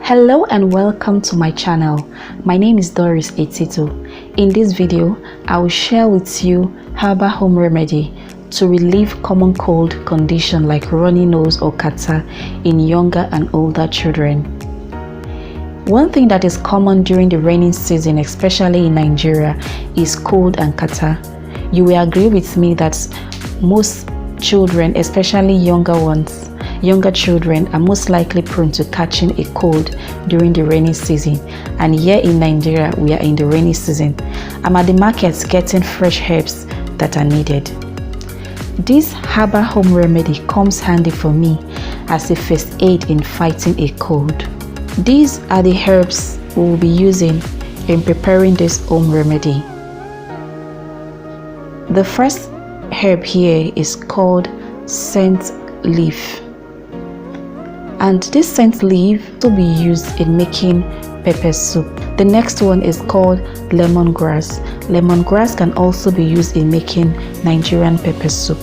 Hello and welcome to my channel. My name is Doris Etito. In this video, I will share with you herbal home remedy to relieve common cold condition like runny nose or catarrh in younger and older children. One thing that is common during the rainy season, especially in Nigeria, is cold and catarrh. You will agree with me that most children, especially younger children, are most likely prone to catching a cold during the rainy season. And here in Nigeria, we are in the rainy season. I'm at the market getting fresh herbs that are needed. This herbal home remedy comes handy for me as a first aid in fighting a cold. These are the herbs we will be using in preparing this home remedy. The first herb here is called scent leaf, and this scent leaf will be used in making pepper soup. The next one is called lemongrass. Lemongrass can also be used in making Nigerian pepper soup.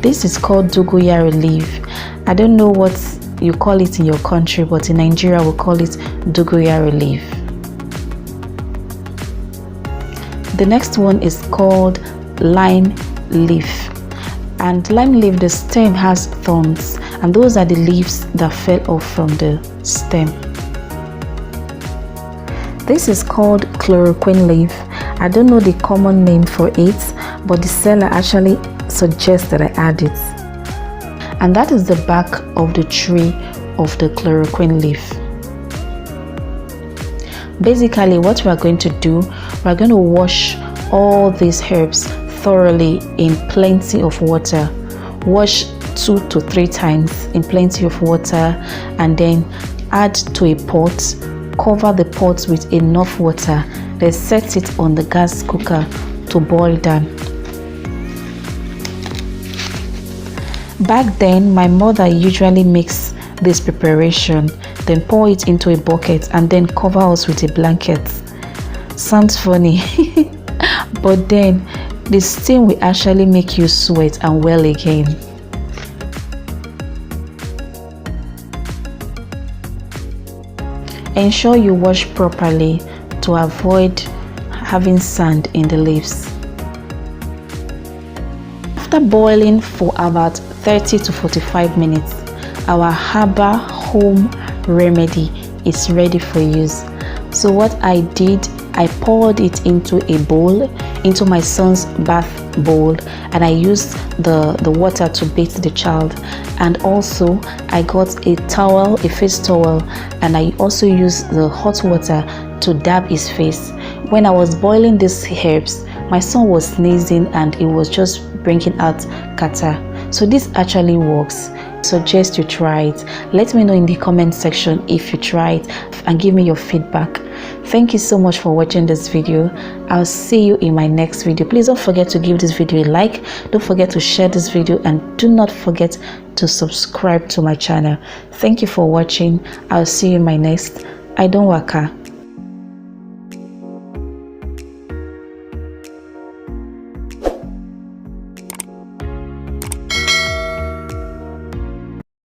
This is called dogoyaro leaf. I don't know what you call it in your country, but in Nigeria we call it dogoyaro leaf. The next one is called lime leaf, and lime leaf, the stem has thorns, and those are the leaves that fell off from the stem. This is called chloroquine leaf. I don't know the common name for it, but the seller actually suggests that I add it. And that is the back of the tree of the chloroquine leaf. Basically, what we are going to do, we are going to wash all these herbs thoroughly in plenty of water. Wash 2 to 3 times in plenty of water, and then add to a pot. Cover the pot with enough water, then set it on the gas cooker to boil down. Back then, my mother usually makes this preparation, then pour it into a bucket and then cover us with a blanket. Sounds funny, but then the steam will actually make you sweat and well again. Ensure you wash properly to avoid having sand in the leaves. After boiling for about 30 to 45 minutes, our herbal home remedy is ready for use. So what I did, I poured it into a bowl, into my son's bath bowl, and I used the water to bathe the child. And also I got a towel, a face towel, and I also used the hot water to dab his face. When I was boiling these herbs, my son was sneezing and it was just bringing out catarrh. So this actually works. Suggest you try it. Let me know in the comment section if you try it and give me your feedback. Thank you so much for watching this video. I'll see you in my next video. Please don't forget to give this video a like. Don't forget to share this video, and do not forget to subscribe to my channel. Thank you for watching. I'll see you in my next I Don't Waka.